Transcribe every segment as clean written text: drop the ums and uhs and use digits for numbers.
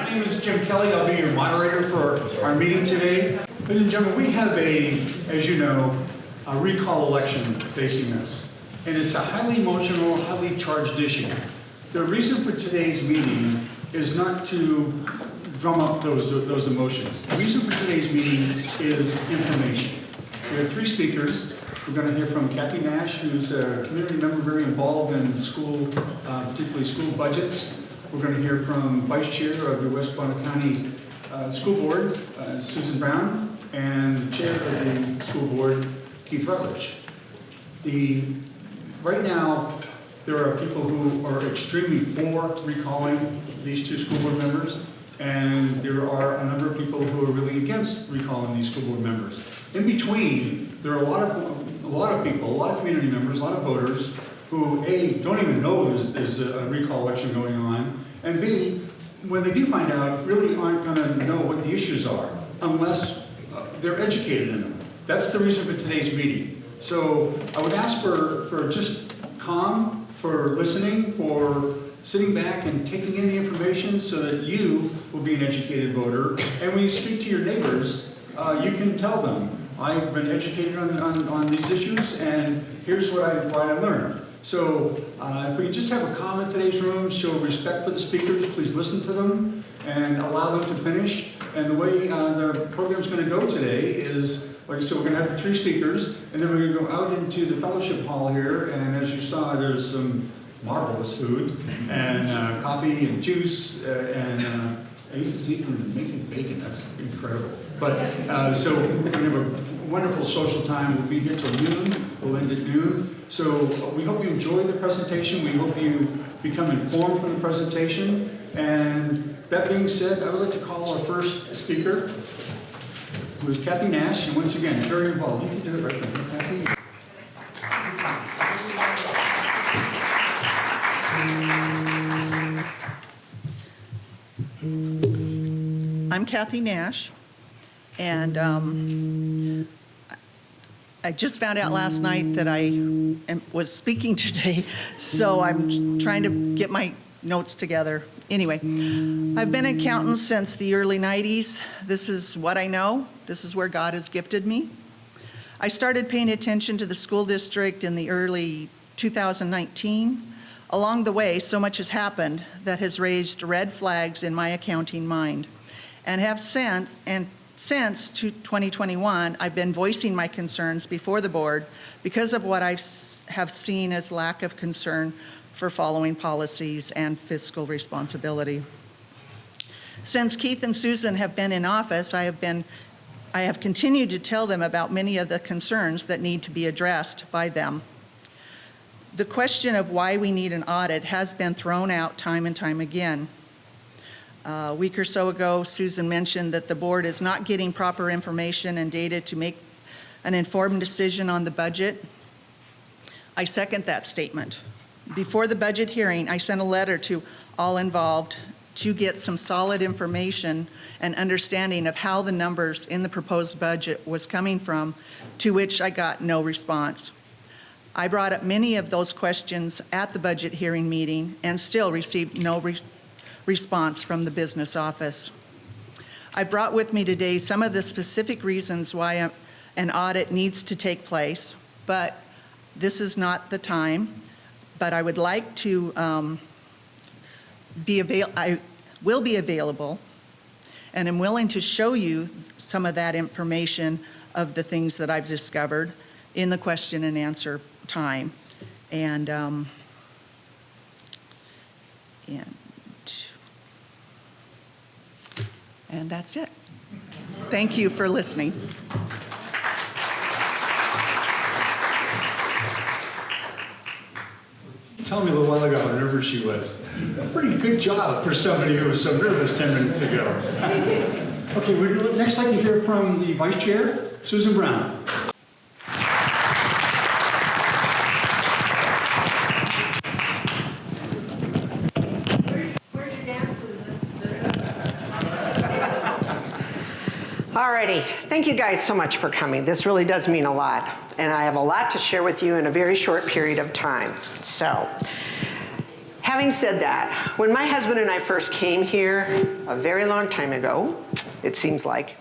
My name is Jim Kelly. I'll be your moderator for our meeting today. Ladies and gentlemen, we have as you know, a recall election facing us. And it's a highly emotional, highly charged issue. The reason for today's meeting is not to drum up those emotions. The reason for today's meeting is information. We have 3 speakers. We're going to hear from Kathy Nash, who's a community member very involved in school, particularly school budgets. We're going to hear from Vice Chair of the West Bonnet County School Board, Susan Brown, and the Chair of the School Board, Keith Rutledge. Right now, there are people who are extremely for recalling these 2 school board members, and there are a number of people who are really against recalling these school board members. In between, there are a lot of people, a lot of community members, a lot of voters who A, don't even know there's a recall election going on, and B, when they do find out, really aren't going to know what the issues are unless they're educated in them. That's the reason for today's meeting. So I would ask for just calm, for listening, for sitting back and taking in the information so that you will be an educated voter. And when you speak to your neighbors, you can tell them, I've been educated on these issues, and here's what I learned. So if we can just have a calm in today's room, show respect for the speakers, please listen to them and allow them to finish. And the way the program's going to go today is, like I said, we're going to have the 3 speakers, and then we're going to go out into the fellowship hall here, and as you saw, there's some marvelous food, and coffee and juice, and Ace's even making bacon. That's incredible. But so we're going to have a wonderful social time. We'll be here till noon. We'll end at noon. So we hope you enjoy the presentation. We hope you become informed from the presentation. And that being said, I would like to call our first speaker, who is Kathy Nash, and once again, very involved. You can do it right now, Kathy. I'm Kathy Nash, and I just found out last night that I was speaking today, so I'm trying to get my notes together. Anyway, I've been an accountant since the early 90s. This is what I know. This is where God has gifted me. I started paying attention to the school district in the early 2019. Along the way, so much has happened that has raised red flags in my accounting mind. And since 2021, I've been voicing my concerns before the board because of what I have seen as lack of concern for following policies and fiscal responsibility. Since Keith and Susan have been in office, I have continued to tell them about many of the concerns that need to be addressed by them. The question of why we need an audit has been thrown out time and time again. A week or so ago, Susan mentioned that the board is not getting proper information and data to make an informed decision on the budget. I second that statement. Before the budget hearing, I sent a letter to all involved to get some solid information and understanding of how the numbers in the proposed budget was coming from, to which I got no response. I brought up many of those questions at the budget hearing meeting and still received no response from the business office. I brought with me today some of the specific reasons why an audit needs to take place, but this is not the time. But I would like to I will be available, and I'm willing to show you some of that information of the things that I've discovered in the question and answer time. And that's it. Thank you for listening. Tell me a little while ago how nervous she was. A pretty good job for somebody who was so nervous 10 minutes ago. Okay, we'd next like to hear from the Vice Chair, Susan Brown. Where's your dance, Susan? Alrighty, thank you guys so much for coming. This really does mean a lot, and I have a lot to share with you in a very short period of time. So, Having said that, when my husband and I first came here a very long time ago, it seems like,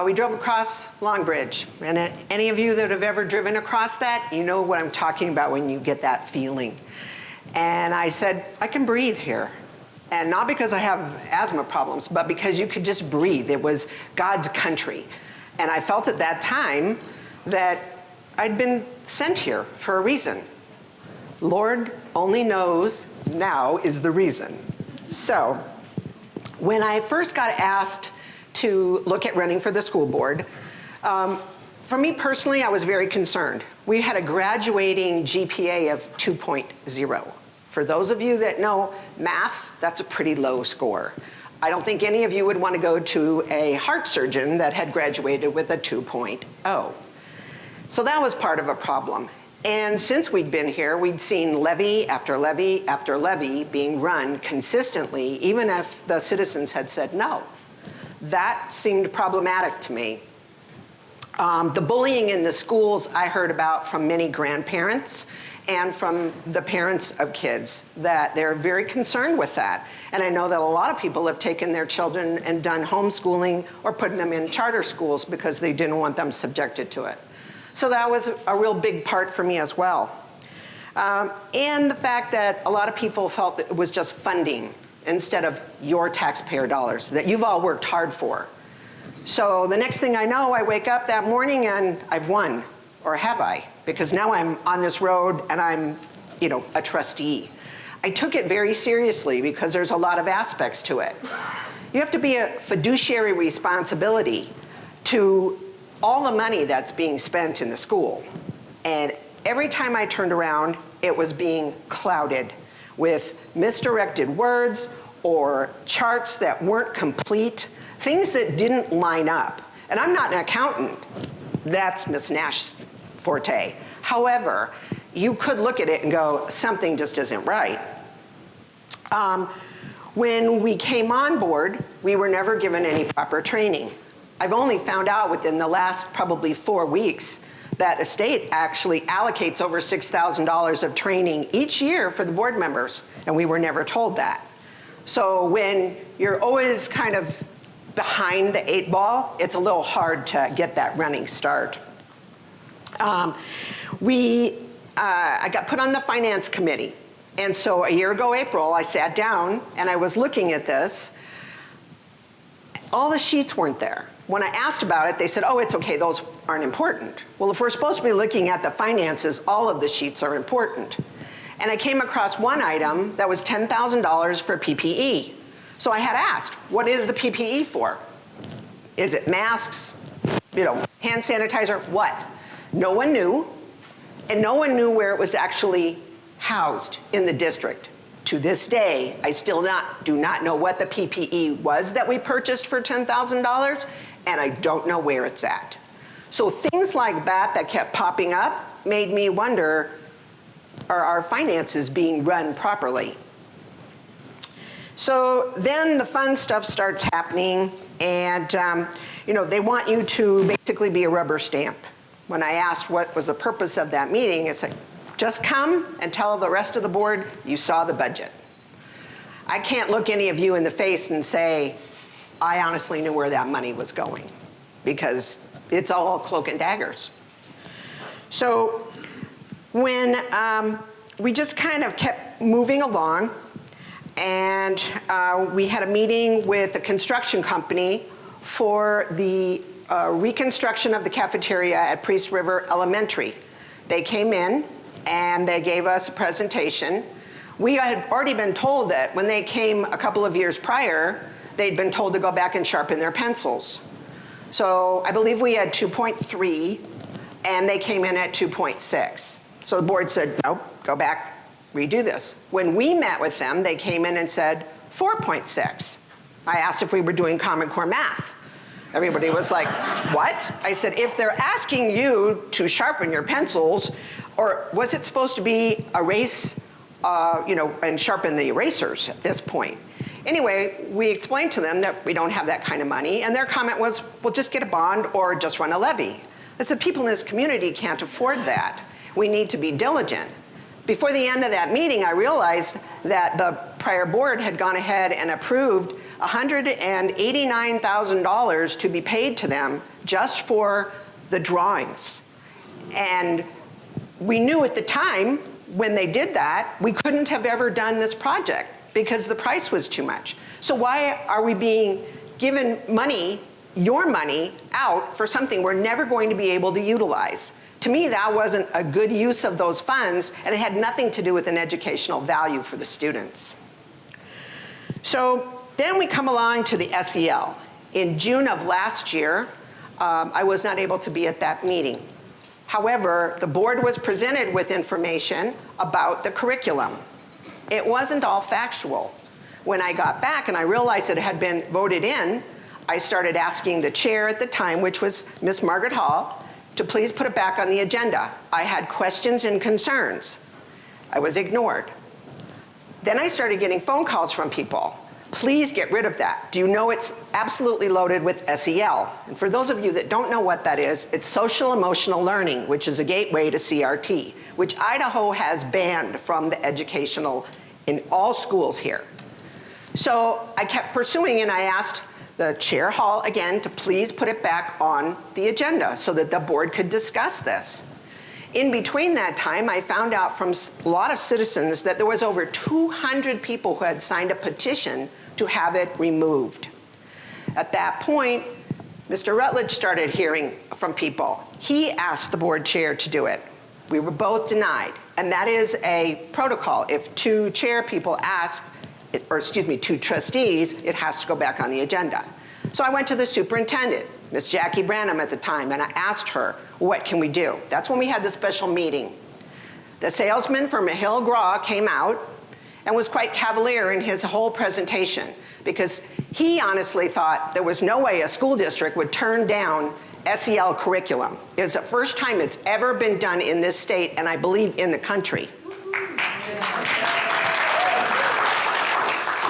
we drove across Long Bridge. And any of you that have ever driven across that, you know what I'm talking about when you get that feeling. And I said, I can breathe here. And not because I have asthma problems, but because you could just breathe. It was God's country. And I felt at that time that I'd been sent here for a reason. Lord only knows now is the reason. So when I first got asked to look at running for the school board, for me personally, I was very concerned. We had a graduating GPA of 2.0. For those of you that know math, that's a pretty low score. I don't think any of you would want to go to a heart surgeon that had graduated with a 2.0. So that was part of a problem. And since we'd been here, we'd seen levy after levy after levy being run consistently, even if the citizens had said no. That seemed problematic to me. The bullying in the schools I heard about from many grandparents and from the parents of kids, that they're very concerned with that. And I know that a lot of people have taken their children and done homeschooling or putting them in charter schools because they didn't want them subjected to it. So that was a real big part for me as well. And the fact that a lot of people felt that it was just funding instead of your taxpayer dollars that you've all worked hard for. So the next thing I know, I wake up that morning and I've won, or have I? Because now I'm on this road and I'm, a trustee. I took it very seriously because there's a lot of aspects to it. You have to be a fiduciary responsibility to all the money that's being spent in the school. And every time I turned around, it was being clouded with misdirected words or charts that weren't complete, things that didn't line up. And I'm not an accountant. That's Ms. Nash's forte. However, you could look at it and go, something just isn't right. When we came on board, we were never given any proper training. I've only found out within the last probably 4 weeks that a state actually allocates over $6,000 of training each year for the board members, and we were never told that. So when you're always kind of behind the 8 ball, it's a little hard to get that running start. I got put on the finance committee, and so a year ago, April, I sat down and I was looking at this. All the sheets weren't there. When I asked about it, they said, oh, it's okay, those aren't important. Well, if we're supposed to be looking at the finances, all of the sheets are important. And I came across one item that was $10,000 for PPE. So I had asked, what is the PPE for? Is it masks, hand sanitizer, what? No one knew, and no one knew where it was actually housed in the district. To this day, I still do not know what the PPE was that we purchased for $10,000, and I don't know where it's at. So things like that kept popping up made me wonder, are our finances being run properly? So then the fun stuff starts happening, and they want you to basically be a rubber stamp. When I asked what was the purpose of that meeting, it's like, just come and tell the rest of the board you saw the budget. I can't look any of you in the face and say, I honestly knew where that money was going, because it's all cloak and daggers. So when we just kind of kept moving along, and we had a meeting with the construction company for the reconstruction of the cafeteria at Priest River Elementary. They came in and they gave us a presentation. We had already been told that when they came a couple of years prior, they'd been told to go back and sharpen their pencils. So I believe we had 2.3 and they came in at 2.6. So the board said, nope, go back, redo this. When we met with them, they came in and said 4.6. I asked if we were doing Common Core math. Everybody was like, what? I said, if they're asking you to sharpen your pencils, or was it supposed to be erase, and sharpen the erasers at this point? Anyway, we explained to them that we don't have that kind of money, and their comment was, well, just get a bond or just run a levy. I said, people in this community can't afford that. We need to be diligent. Before the end of that meeting, I realized that the prior board had gone ahead and approved $189,000 to be paid to them just for the drawings. And we knew at the time when they did that, we couldn't have ever done this project because the price was too much. So why are we being given money, your money, out for something we're never going to be able to utilize? To me, that wasn't a good use of those funds, and it had nothing to do with an educational value for the students. So then we come along to the SEL. In June of last year, I was not able to be at that meeting. However, the board was presented with information about the curriculum. It wasn't all factual. When I got back and I realized it had been voted in, I started asking the chair at the time, which was Miss Margaret Hall, to please put it back on the agenda. I had questions and concerns. I was ignored. Then I started getting phone calls from people. Please get rid of that. Do you know it's absolutely loaded with SEL? And for those of you that don't know what that is, it's social emotional learning, which is a gateway to CRT, which Idaho has banned from the educational in all schools here. So I kept pursuing, and I asked the chair Hall again to please put it back on the agenda so that the board could discuss this. In between that time, I found out from a lot of citizens that there was over 200 people who had signed a petition to have it removed. At that point, Mr. Rutledge started hearing from people. He asked the board chair to do it. We were both denied, and that is a protocol. If two chair people ask, two trustees, it has to go back on the agenda. So I went to the superintendent, Miss Jackie Branham at the time, and I asked her, what can we do? That's when we had the special meeting. The salesman from Hill Graw came out and was quite cavalier in his whole presentation because he honestly thought there was no way a school district would turn down SEL curriculum. It was the first time it's ever been done in this state, and I believe in the country.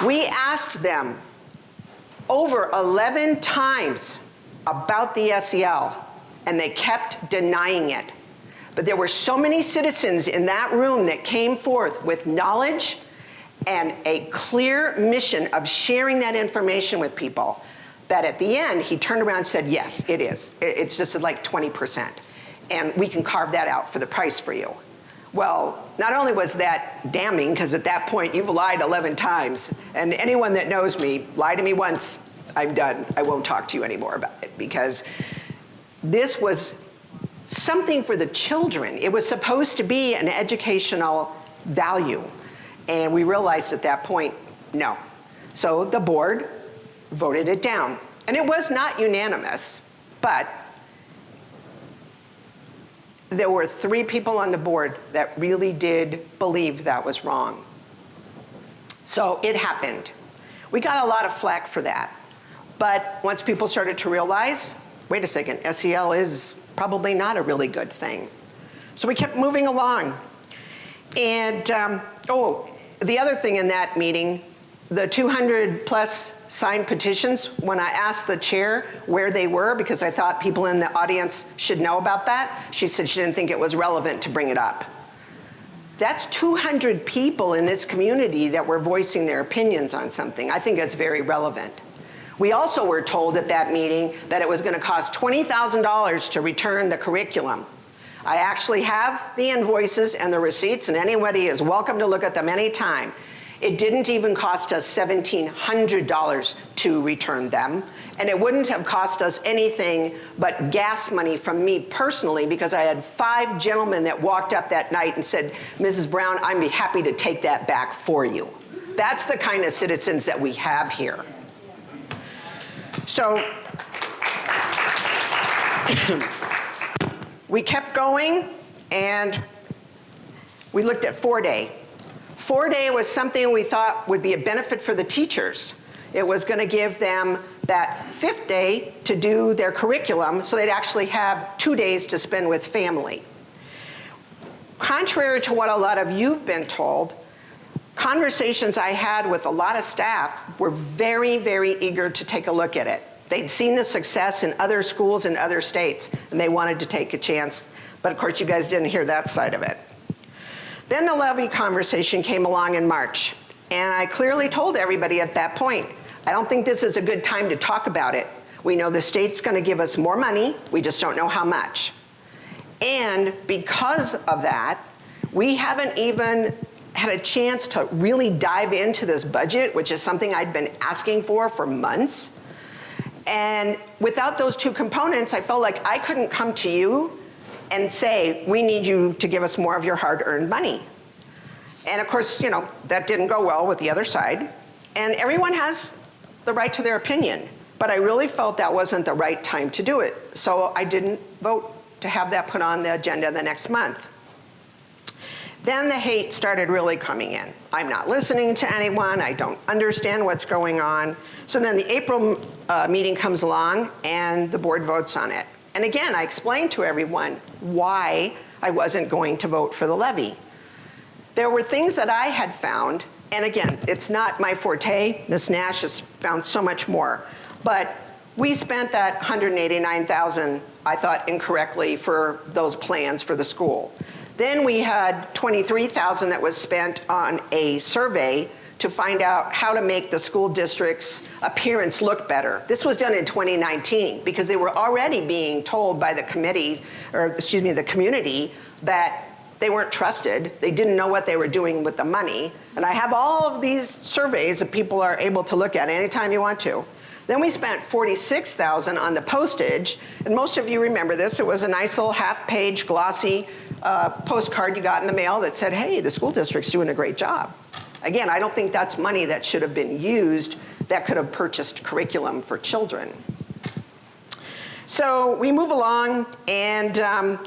We asked them over 11 times about the SEL, and they kept denying it. But there were so many citizens in that room that came forth with knowledge and a clear mission of sharing that information with people that at the end, he turned around and said, yes, it is. It's just like 20%. And we can carve that out for the price for you. Well, not only was that damning, because at that point you've lied 11 times, and anyone that knows me, lie to me once, I'm done. I won't talk to you anymore about it, because this was something for the children. It was supposed to be an educational value, and we realized at that point, no. So the board voted it down, and it was not unanimous, but there were 3 people on the board that really did believe that was wrong. So it happened. We got a lot of flack for that. But once people started to realize, wait a second, SEL is probably not a really good thing. So we kept moving along. And, the other thing in that meeting, the 200 plus signed petitions, when I asked the chair where they were, because I thought people in the audience should know about that, she said she didn't think it was relevant to bring it up. That's 200 people in this community that were voicing their opinions on something. I think it's very relevant. We also were told at that meeting that it was going to cost $20,000 to return the curriculum. I actually have the invoices and the receipts, and anybody is welcome to look at them anytime. It didn't even cost us $1,700 to return them, and it wouldn't have cost us anything but gas money from me personally, because I had 5 gentlemen that walked up that night and said, Mrs. Brown, I'd be happy to take that back for you. That's the kind of citizens that we have here. So we kept going, and we looked at 4-day. 4-day was something we thought would be a benefit for the teachers. It was going to give them that 5th day to do their curriculum, so they'd actually have 2 days to spend with family. Contrary to what a lot of you've been told, conversations I had with a lot of staff were very, very eager to take a look at it. They'd seen the success in other schools in other states, and they wanted to take a chance. But of course, you guys didn't hear that side of it. Then the levy conversation came along in March, and I clearly told everybody at that point, I don't think this is a good time to talk about it. We know the state's going to give us more money, we just don't know how much. And because of that, we haven't even had a chance to really dive into this budget, which is something I'd been asking for months. And without those two components, I felt like I couldn't come to you and say, we need you to give us more of your hard-earned money. And of course, you know, that didn't go well with the other side. And everyone has the right to their opinion, but I really felt that wasn't the right time to do it. So I didn't vote to have that put on the agenda the next month. Then the hate started really coming in. I'm not listening to anyone, I don't understand what's going on. So then the April meeting comes along and the board votes on it. And again, I explained to everyone why I wasn't going to vote for the levy. There were things that I had found, and again, it's not my forte, Ms. Nash has found so much more, but we spent that $189,000, I thought incorrectly, for those plans for the school. Then we had $23,000 that was spent on a survey to find out how to make the school district's appearance look better. This was done in 2019 because they were already being told by the committee, or excuse me, the community, that they weren't trusted. They didn't know what they were doing with the money. And I have all of these surveys that people are able to look at anytime you want to. Then we spent $46,000 on the postage, and most of you remember this. It was a nice little half-page glossy postcard you got in the mail that said, hey, the school district's doing a great job. Again, I don't think that's money that should have been used that could have purchased curriculum for children. So we move along, and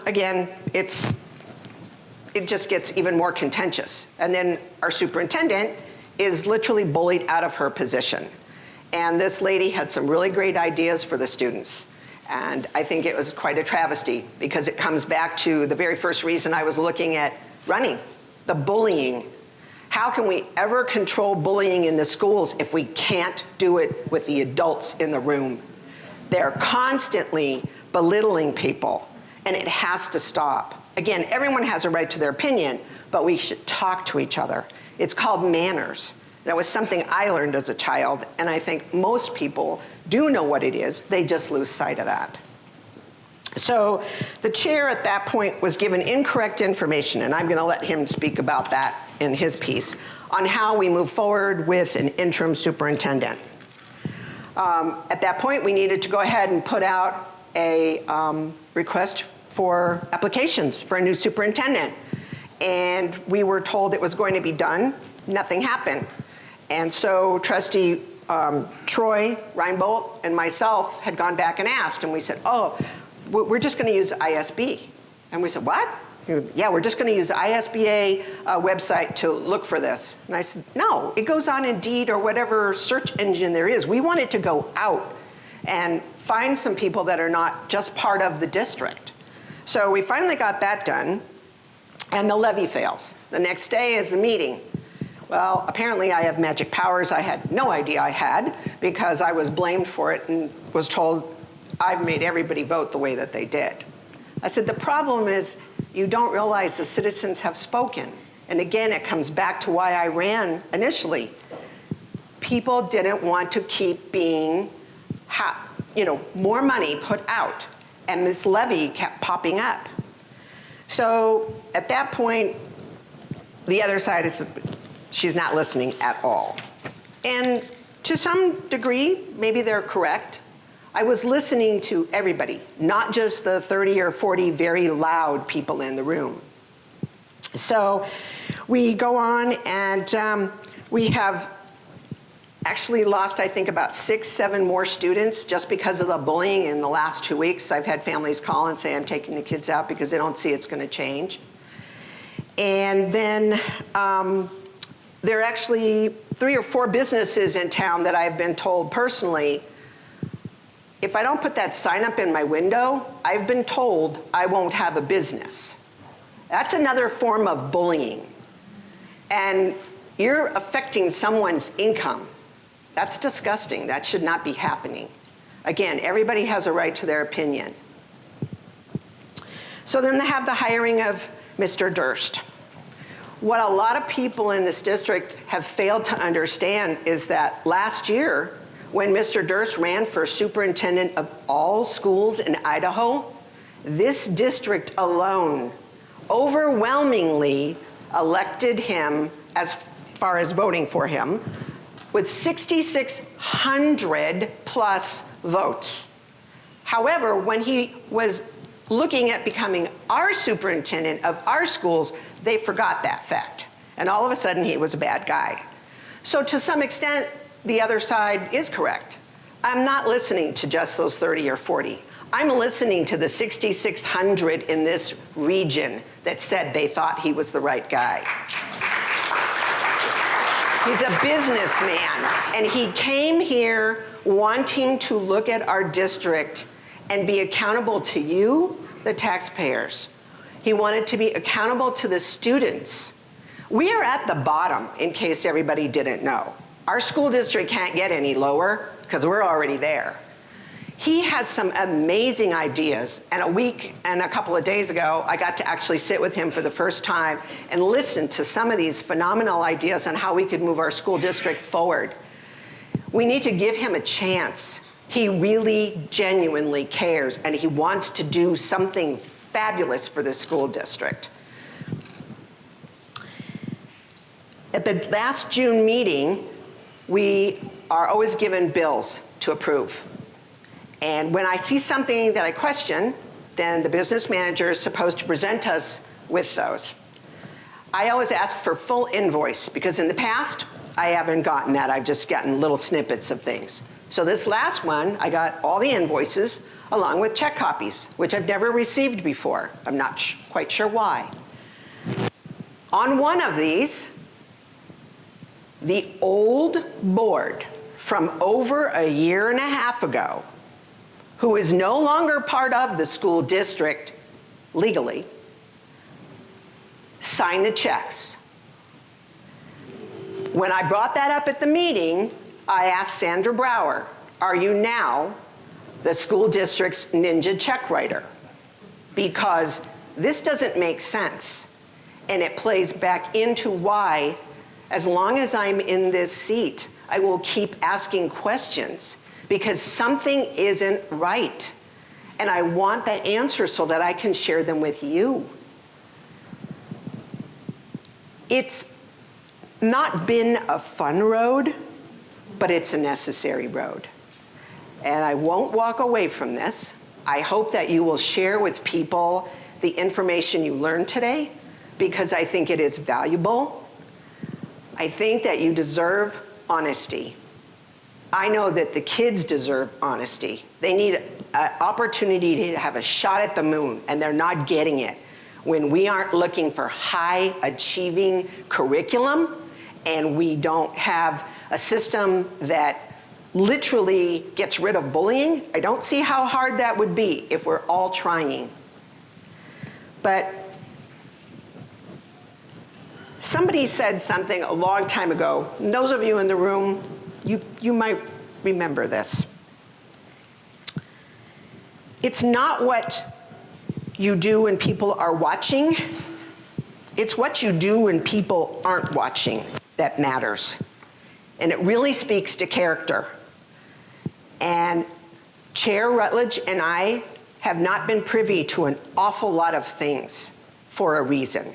again, it just gets even more contentious. And then our superintendent is literally bullied out of her position. And this lady had some really great ideas for the students. And I think it was quite a travesty because it comes back to the very first reason I was looking at running, the bullying. How can we ever control bullying in the schools if we can't do it with the adults in the room? They're constantly belittling people, and it has to stop. Again, everyone has a right to their opinion, but we should talk to each other. It's called manners. That was something I learned as a child, and I think most people do know what it is, they just lose sight of that. So the chair at that point was given incorrect information, and I'm gonna let him speak about that in his piece, on how we move forward with an interim superintendent. At that point, we needed to go ahead and put out a request for applications for a new superintendent. And we were told it was going to be done, nothing happened. And so Trustee Troy Reinbold and myself had gone back and asked, and we said, oh, we're just gonna use ISB. And we said, what? Yeah, we're just gonna use the ISBA website to look for this. And I said, no, it goes on Indeed or whatever search engine there is. We want it to go out and find some people that are not just part of the district. So we finally got that done, and the levy fails. The next day is the meeting. Well, apparently I have magic powers I had no idea I had, because I was blamed for it and was told I've made everybody vote the way that they did. I said, the problem is you don't realize the citizens have spoken. And again, it comes back to why I ran initially. People didn't want to keep being, more money put out. And this levy kept popping up. So at that point, the other side is, she's not listening at all. And to some degree, maybe they're correct. I was listening to everybody, not just the 30 or 40 very loud people in the room. So we go on, and we have actually lost, I think, about 6, 7 more students just because of the bullying in the last 2 weeks. I've had families call and say, I'm taking the kids out because they don't see it's going to change. And then there are actually 3 or 4 businesses in town that I've been told personally, if I don't put that sign up in my window, I've been told I won't have a business. That's another form of bullying. And you're affecting someone's income. That's disgusting. That should not be happening. Again, everybody has a right to their opinion. So then they have the hiring of Mr. Durst. What a lot of people in this district have failed to understand is that last year, when Mr. Durst ran for superintendent of all schools in Idaho, this district alone overwhelmingly elected him, as far as voting for him, with 6,600 plus votes. However, when he was looking at becoming our superintendent of our schools, they forgot that fact. And all of a sudden, he was a bad guy. So to some extent, the other side is correct. I'm not listening to just those 30 or 40. I'm listening to the 6,600 in this region that said they thought he was the right guy. He's a businessman, and he came here wanting to look at our district and be accountable to you, the taxpayers. He wanted to be accountable to the students. We are at the bottom, in case everybody didn't know. Our school district can't get any lower because we're already there. He has some amazing ideas, and a week and a couple of days ago, I got to actually sit with him for the first time and listen to some of these phenomenal ideas on how we could move our school district forward. We need to give him a chance. He really genuinely cares, and he wants to do something fabulous for the school district. At the last June meeting, we are always given bills to approve. And when I see something that I question, then the business manager is supposed to present us with those. I always ask for full invoice, because in the past, I haven't gotten that. I've just gotten little snippets of things. So this last one, I got all the invoices along with check copies, which I've never received before. I'm not quite sure why. On one of these, the old board from over a year and a half ago, who is no longer part of the school district legally, signed the checks. When I brought that up at the meeting, I asked Sandra Brower, are you now the school district's ninja check writer? Because this doesn't make sense. And it plays back into why, as long as I'm in this seat, I will keep asking questions, because something isn't right. And I want the answer so that I can share them with you. It's not been a fun road, but it's a necessary road. And I won't walk away from this. I hope that you will share with people the information you learned today, because I think it is valuable. I think that you deserve honesty. I know that the kids deserve honesty. They need an opportunity to have a shot at the moon, and they're not getting it when we aren't looking for high achieving curriculum, and we don't have a system that literally gets rid of bullying. I don't see how hard that would be if we're all trying. But somebody said something a long time ago, and those of you in the room, you might remember this. It's not what you do when people are watching, it's what you do when people aren't watching that matters. And it really speaks to character. And Chair Rutledge and I have not been privy to an awful lot of things for a reason.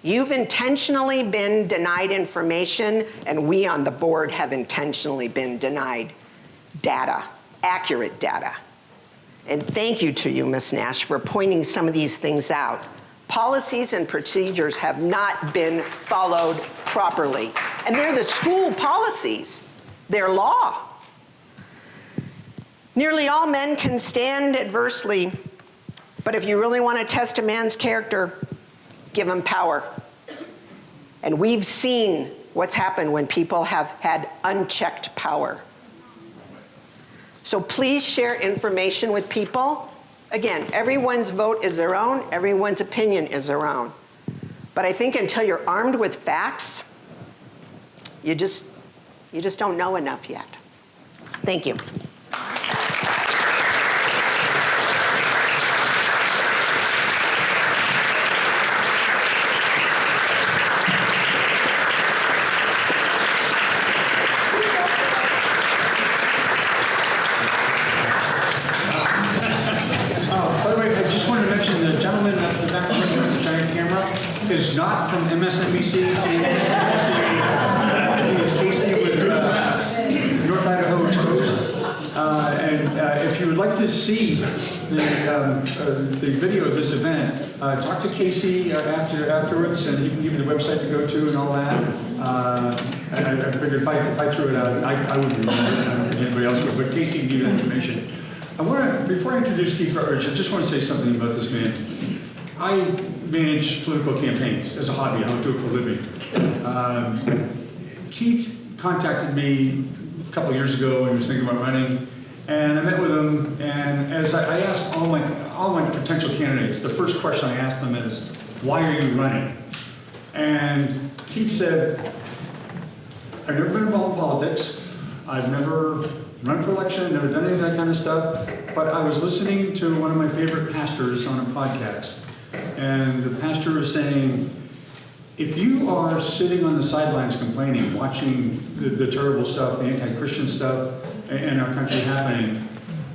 You've intentionally been denied information, and we on the board have intentionally been denied data, accurate data. And thank you to you, Ms. Nash, for pointing some of these things out. Policies and procedures have not been followed properly. And they're the school policies, they're law. Nearly all men can stand adversity, but if you really want to test a man's character, give him power. And we've seen what's happened when people have had unchecked power. So please share information with people. Again, everyone's vote is their own, everyone's opinion is their own. But I think until you're armed with facts, you just don't know enough yet. Thank you. not from MSNBC, CNN, he is Casey with North Idaho Exposed. If you would like to see the video of this event, talk to Casey afterwards, and he can give you the website to go to and all that. I figured if I threw it out, I wouldn't do that. I don't think anybody else would, but Casey can give you that information. Before I introduce Keith Rutledge, I just want to say something about this man. I manage political campaigns as a hobby. I don't do it for a living. Keith contacted me a couple of years ago when he was thinking about running, and I met with him, and as I asked all my potential candidates, the first question I asked them is, why are you running? And Keith said, I've never been involved in politics. I've never run for election, never done any of that kind of stuff, but I was listening to one of my favorite pastors on a podcast, and the pastor was saying, if you are sitting on the sidelines complaining, watching the terrible stuff, the anti-Christian stuff in our country happening,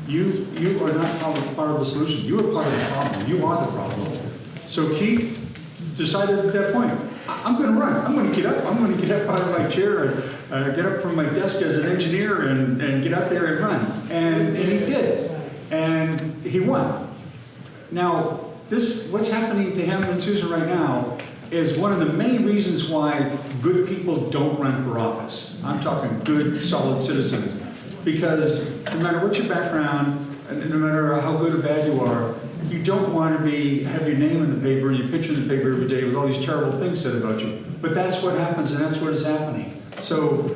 you are not part of the solution. You are part of the problem. You are the problem. So Keith decided at that point, I'm going to run. I'm going to get up. I'm going to get up out of my chair and get up from my desk as an engineer and get out there and run. And he did. And he won. Now, what's happening to him and Susan right now is one of the many reasons why good people don't run for office. I'm talking good, solid citizens. Because no matter what your background, and no matter how good or bad you are, you don't want to have your name in the paper and your picture in the paper every day with all these terrible things said about you. But that's what happens, and that's what is happening. So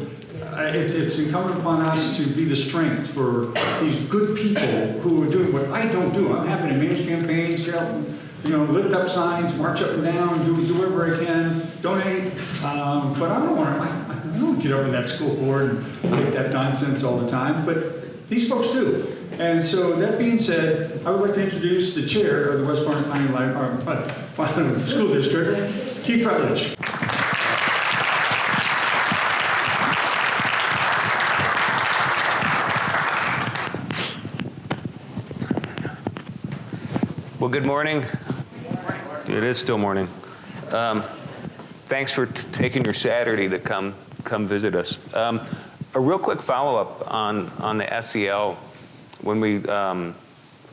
it's incumbent upon us to be the strength for these good people who are doing what I don't do. I'm happy to manage campaigns, get out, lift up signs, march up and down, do whatever I can, donate. But I don't want to. I don't get up in that school board and make that nonsense all the time. But these folks do. And so that being said, I would like to introduce the chair of the West Barn County School District, Keith Rutledge. Well, good morning. It is still morning. Thanks for taking your Saturday to come visit us. A real quick follow-up on the SEL. When we got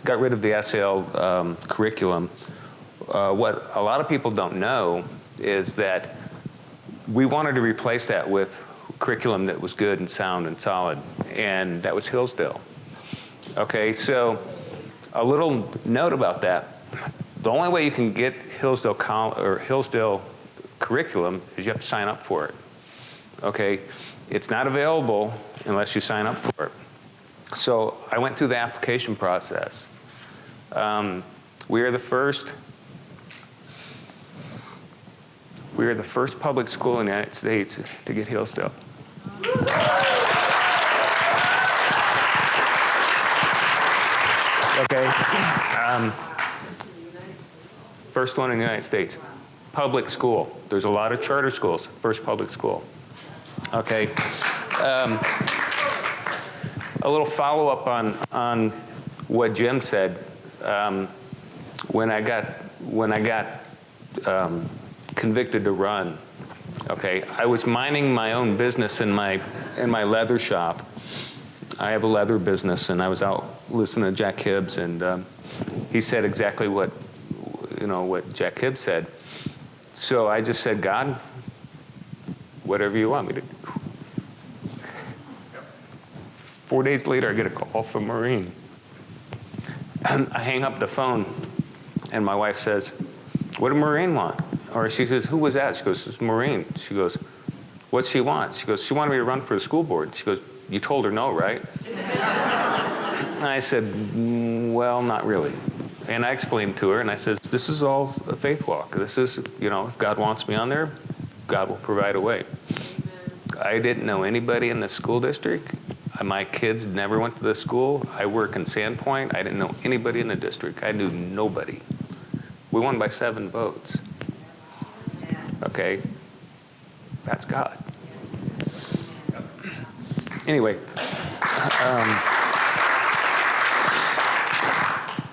rid of the SEL curriculum, what a lot of people don't know is that we wanted to replace that with curriculum that was good and sound and solid, and that was Hillsdale. Okay, so a little note about that. The only way you can get Hillsdale curriculum is you have to sign up for it. Okay, it's not available unless you sign up for it. So I went through the application process. We are the first public school in the United States to get Hillsdale. Okay. First one in the United States. Public school. There's a lot of charter schools. First public school. Okay. A little follow-up on what Jim said. When I got convicted to run, okay, I was minding my own business in my leather shop. I have a leather business, and I was out listening to Jack Hibbs, and he said exactly what Jack Hibbs said. So I just said, God, whatever you want me to do. 4 days later, I get a call from Maureen. I hang up the phone, and my wife says, what did Maureen want? Or she says, who was that? She goes, it's Maureen. She goes, what's she want? She goes, she wanted me to run for the school board. She goes, you told her no, right? And I said, well, not really. And I explained to her, and I said, this is all a faith walk. This is, if God wants me on there, God will provide a way. I didn't know anybody in the school district. My kids never went to the school. I work in Sandpoint. I didn't know anybody in the district. I knew nobody. We won by 7 votes. Okay? That's God. Anyway,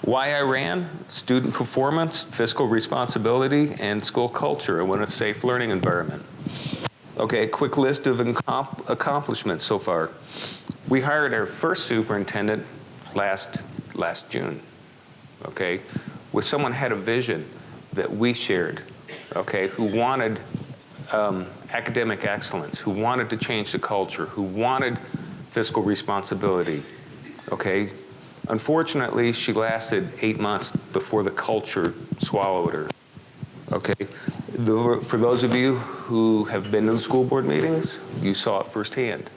Why I ran? Student performance, fiscal responsibility, and school culture. I want a safe learning environment. Okay, a quick list of accomplishments so far. We hired our first superintendent last June, okay, with someone had a vision that we shared, okay, who wanted academic excellence, who wanted to change the culture, who wanted fiscal responsibility, okay. Unfortunately, she lasted 8 months before the culture swallowed her, okay. For those of you who have been to the school board meetings, you saw it firsthand,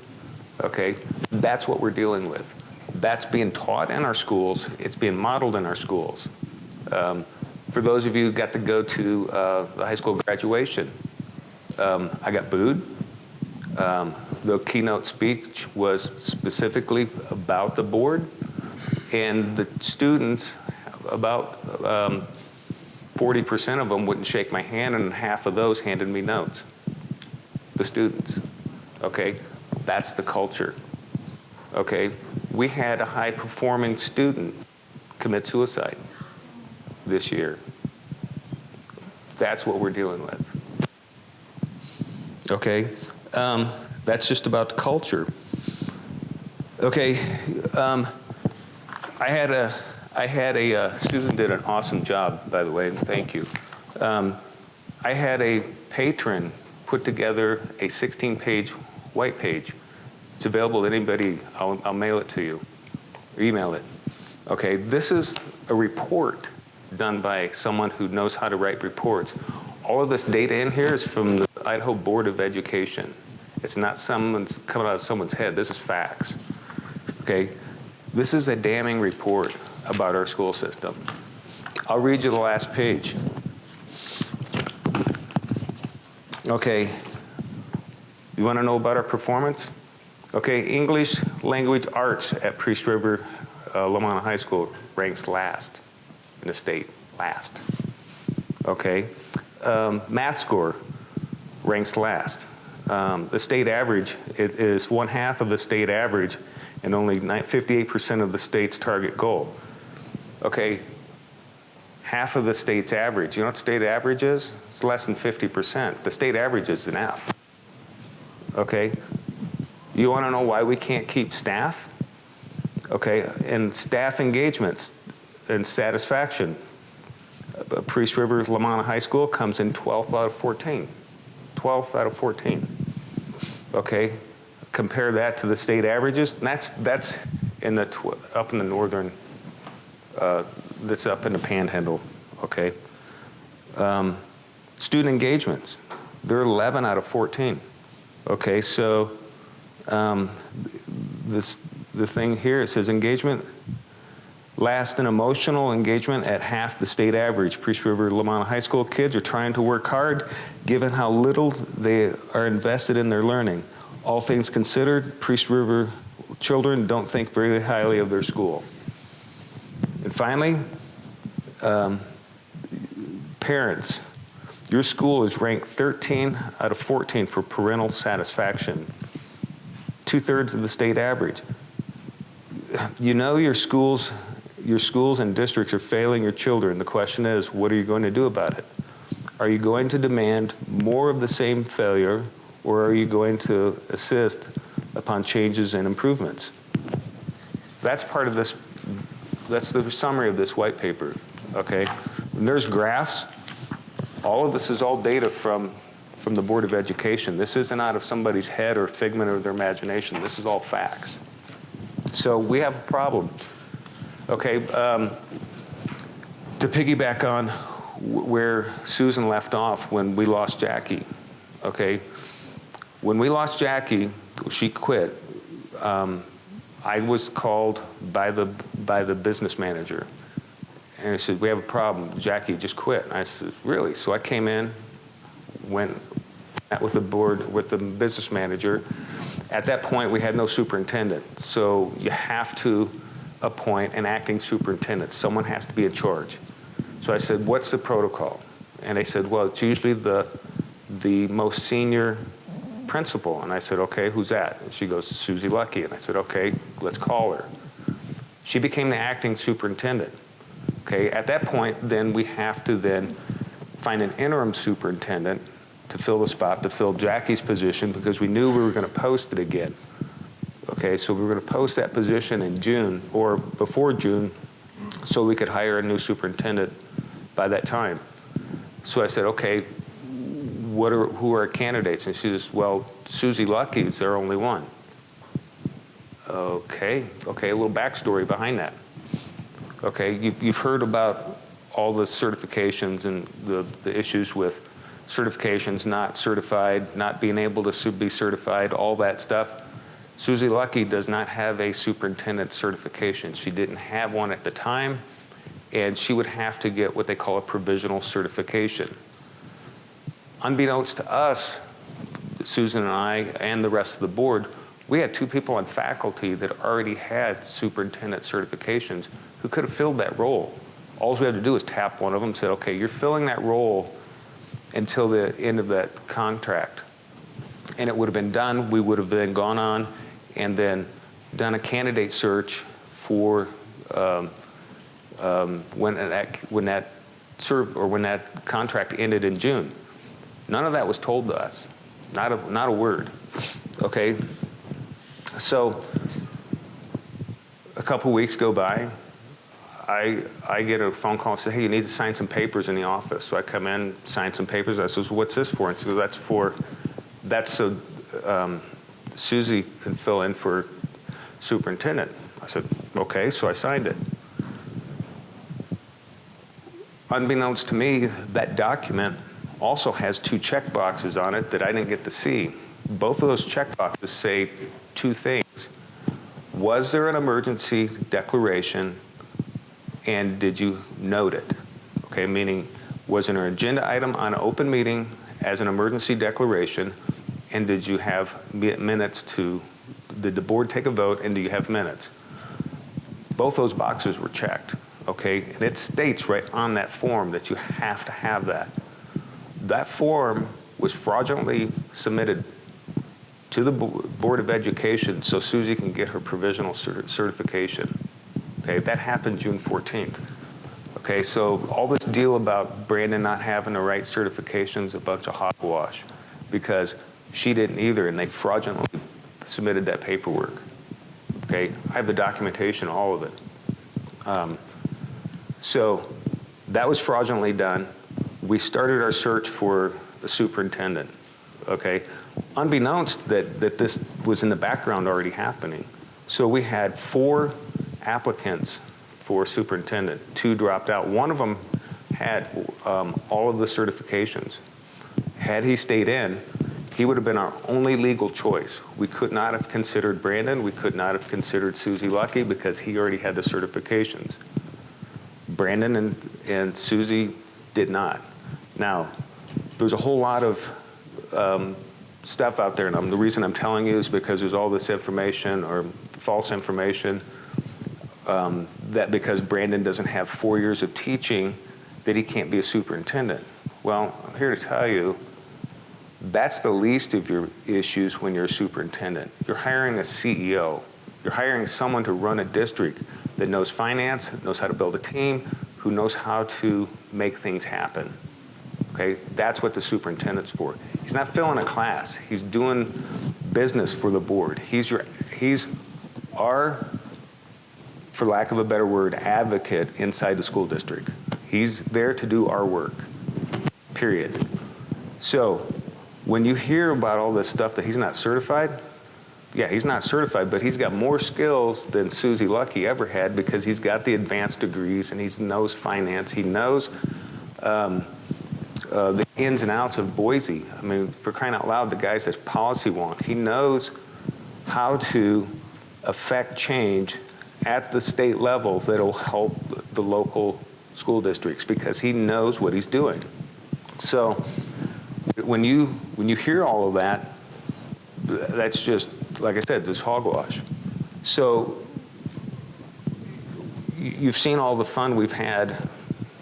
okay. That's what we're dealing with. That's being taught in our schools. It's being modeled in our schools. For those of you who got to go to the high school graduation, I got booed. The keynote speech was specifically about the board, and the students, about 40% of them wouldn't shake my hand, and half of those handed me notes. The students, okay? That's the culture, okay? We had a high-performing student commit suicide this year. That's what we're dealing with. Okay, that's just about the culture. Okay, I had a Susan did an awesome job, by the way, and thank you. I had a patron put together a 16-page white page. It's available to anybody. I'll mail it to you, or email it. Okay, this is a report done by someone who knows how to write reports. All of this data in here is from the Idaho Board of Education. It's not someone's coming out of someone's head. This is facts. Okay, this is a damning report about our school system. I'll read you the last page. Okay, you want to know about our performance? Okay, English language arts at Priest River Lamana High School ranks last in the state, last. Okay, math score ranks last. The state average is 1/2 of the state average and only 58% of the state's target goal. Okay, half of the state's average. You know what state average is? It's less than 50%. The state average is an F. Okay, you want to know why we can't keep staff? Okay, and staff engagements and satisfaction. Priest River Lamana High School comes in 12th out of 14. 12th out of 14. Okay, compare that to the state averages. That's in the up in the northern. That's up in the Panhandle. Okay. Student engagements, they're 11 out of 14. Okay, so the thing here, it says engagement. Last, an emotional engagement at half the state average. Priest River Lamana High School kids are trying to work hard given how little they are invested in their learning. All things considered, Priest River children don't think very highly of their school. And finally, parents. Your school is ranked 13 out of 14 for parental satisfaction. 2/3 of the state average. You know your schools and districts are failing your children. The question is, what are you going to do about it? Are you going to demand more of the same failure, or are you going to assist upon changes and improvements? That's part of this, that's the summary of this white paper, okay? And there's graphs. All of this is all data from the Board of Education. This isn't out of somebody's head or figment of their imagination. This is all facts. So we have a problem. Okay, to piggyback on where Susan left off when we lost Jackie, okay? When we lost Jackie, she quit. I was called by the business manager. And he said, we have a problem. Jackie just quit. And I said, really? So I came in, met with the board, with the business manager. At that point, we had no superintendent. So you have to appoint an acting superintendent. Someone has to be in charge. So I said, what's the protocol? And they said, well, it's usually the most senior principal. And I said, okay, who's that? And she goes, Susie Lucky. And I said, okay, let's call her. She became the acting superintendent. Okay, at that point, then we have to then find an interim superintendent to fill the spot, to fill Jackie's position, because we knew we were going to post it again. Okay, so we were going to post that position in June or before June so we could hire a new superintendent by that time. So I said, okay, who are our candidates? And she says, well, Susie Lucky is their only one. Okay, a little backstory behind that. Okay, you've heard about all the certifications and the issues with certifications, not certified, not being able to be certified, all that stuff. Susie Lucky does not have a superintendent certification. She didn't have one at the time, and she would have to get what they call a provisional certification. Unbeknownst to us, Susan and I and the rest of the board, we had 2 people on faculty that already had superintendent certifications who could have filled that role. All we had to do was tap one of them and say, okay, you're filling that role until the end of that contract. And it would have been done. We would have then gone on and then done a candidate search for when that contract ended in June. None of that was told to us, not a word. Okay, so a couple weeks go by. I get a phone call and say, hey, you need to sign some papers in the office. So I come in, sign some papers. I says, what's this for? And she goes, that's so Susie can fill in for superintendent. I said, okay, so I signed it. Unbeknownst to me, that document also has 2 check boxes on it that I didn't get to see. Both of those check boxes say 2 things. Was there an emergency declaration, and did you note it? Okay, meaning, was there an agenda item on an open meeting as an emergency declaration, and did you have minutes did the board take a vote, and do you have minutes? Both those boxes were checked, okay? And it states right on that form that you have to have that. That form was fraudulently submitted to the Board of Education so Susie can get her provisional certification. Okay, that happened June 14th. Okay, so all this deal about Brandon not having the right certifications is a bunch of hogwash because she didn't either, and they fraudulently submitted that paperwork. Okay, I have the documentation, all of it. So that was fraudulently done. We started our search for the superintendent. Okay, unbeknownst that this was in the background already happening. So we had 4 applicants for superintendent. 2 dropped out. One of them had all of the certifications. Had he stayed in, he would have been our only legal choice. We could not have considered Brandon. We could not have considered Susie Lucky because he already had the certifications. Brandon and Susie did not. Now, there's a whole lot of stuff out there, and the reason I'm telling you is because there's all this information or false information that because Brandon doesn't have 4 years of teaching, that he can't be a superintendent. Well, I'm here to tell you, that's the least of your issues when you're a superintendent. You're hiring a CEO. You're hiring someone to run a district that knows finance, knows how to build a team, who knows how to make things happen. Okay, that's what the superintendent's for. He's not filling a class. He's doing business for the board. He's our, for lack of a better word, advocate inside the school district. He's there to do our work, period. So when you hear about all this stuff that he's not certified, yeah, he's not certified, but he's got more skills than Susie Lucky ever had because he's got the advanced degrees and he knows finance. He knows the ins and outs of Boise. I mean, for crying out loud, the guy's a policy wonk. He knows how to affect change at the state level that'll help the local school districts because he knows what he's doing. So when you hear all of that, that's just, like I said, this hogwash. So you've seen all the fun we've had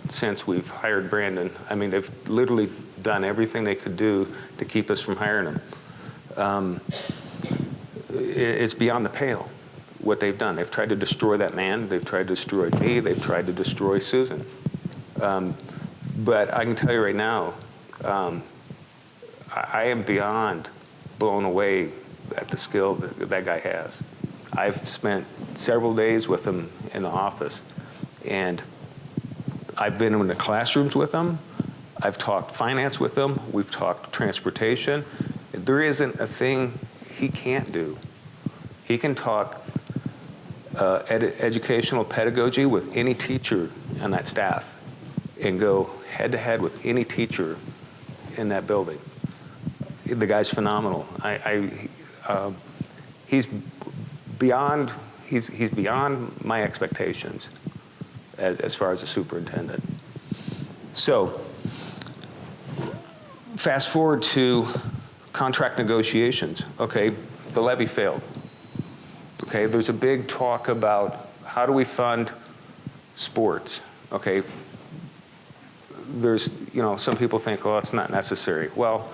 since we've hired Brandon. I mean, they've literally done everything they could do to keep us from hiring him. It's beyond the pale. what they've done. They've tried to destroy that man. They've tried to destroy me. They've tried to destroy Susan. But I can tell you right now, I am beyond blown away at the skill that guy has. I've spent several days with him in the office, and I've been in the classrooms with him. I've talked finance with him. We've talked transportation. There isn't a thing he can't do. He can talk educational pedagogy with any teacher on that staff and go head to head with any teacher in that building. The guy's phenomenal. He's beyond my expectations as far as a superintendent. So, fast forward to contract negotiations. Okay, the levy failed. Okay, there's a big talk about how do we fund sports. Okay, there's, some people think, oh, it's not necessary. Well,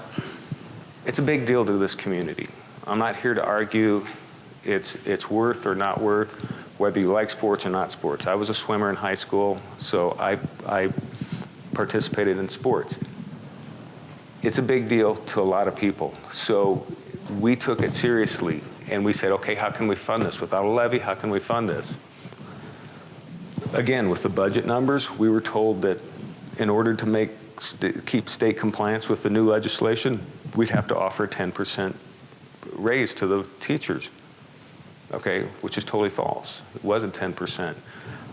it's a big deal to this community. I'm not here to argue it's worth or not worth, whether you like sports or not sports. I was a swimmer in high school, so I participated in sports. It's a big deal to a lot of people. So we took it seriously, and we said, okay, how can we fund this? Without a levy, how can we fund this? Again, with the budget numbers, we were told that in order to keep state compliance with the new legislation, we'd have to offer a 10% raise to the teachers, okay, which is totally false. It wasn't 10%.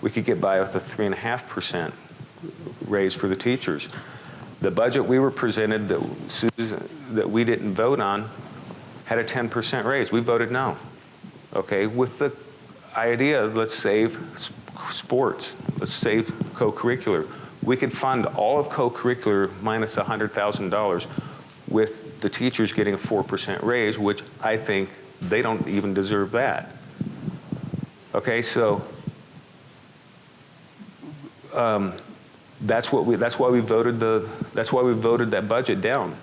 We could get by with a 3.5% raise for the teachers. The budget we were presented that we didn't vote on had a 10% raise. We voted no, okay, with the idea, let's save sports, let's save co-curricular. We could fund all of co-curricular minus $100,000 with the teachers getting a 4% raise, which I think they don't even deserve that. Okay, so that's why we voted that budget down.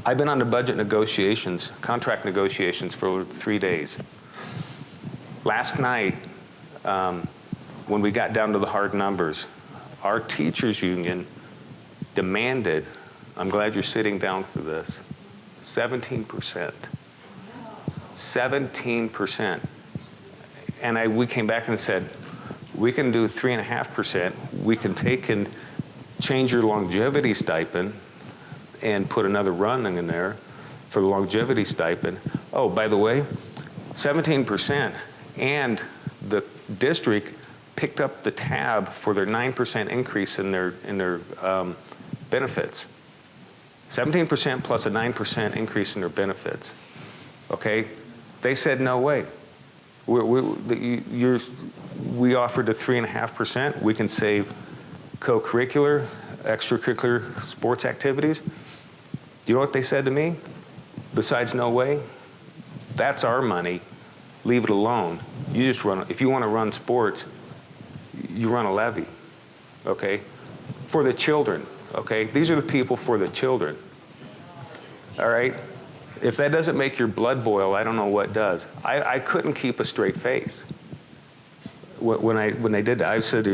I've been on the budget negotiations, contract negotiations for 3 days. Last night, when we got down to the hard numbers, our teachers union demanded, I'm glad you're sitting down for this, 17%. 17%. And we came back and said, we can do 3.5%. We can take and change your longevity stipend and put another run in there for the longevity stipend. Oh, by the way, 17%, and the district picked up the tab for their 9% increase in their benefits. 17% plus a 9% increase in their benefits. Okay, they said no way. We offered a 3.5%. We can save co-curricular, extracurricular sports activities. Do you know what they said to me? Besides no way, that's our money. Leave it alone. You just run. If you want to run sports, you run a levy. Okay, for the children. Okay, these are the people for the children. All right. If that doesn't make your blood boil, I don't know what does. I couldn't keep a straight face when they did that. I said,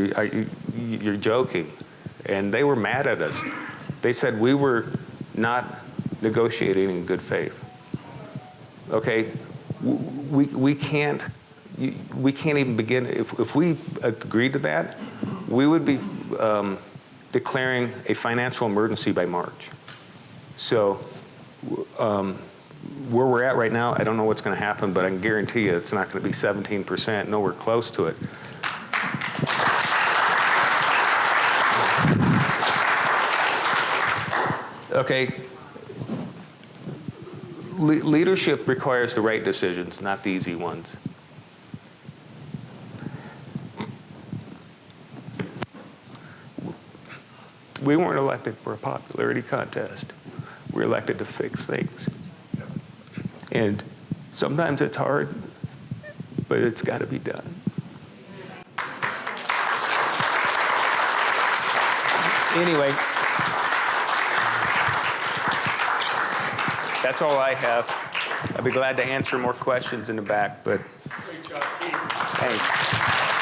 "You're joking," and they were mad at us. They said we were not negotiating in good faith. Okay, we can't even begin. If we agreed to that, we would be declaring a financial emergency by March. So. Where we're at right now, I don't know what's going to happen, but I can guarantee you it's not going to be 17%, nowhere close to it. Okay. Leadership requires the right decisions, not the easy ones. We weren't elected for a popularity contest. We're elected to fix things. And sometimes it's hard, but it's got to be done. Anyway, that's all I have. I'd be glad to answer more questions in the back, but Thanks.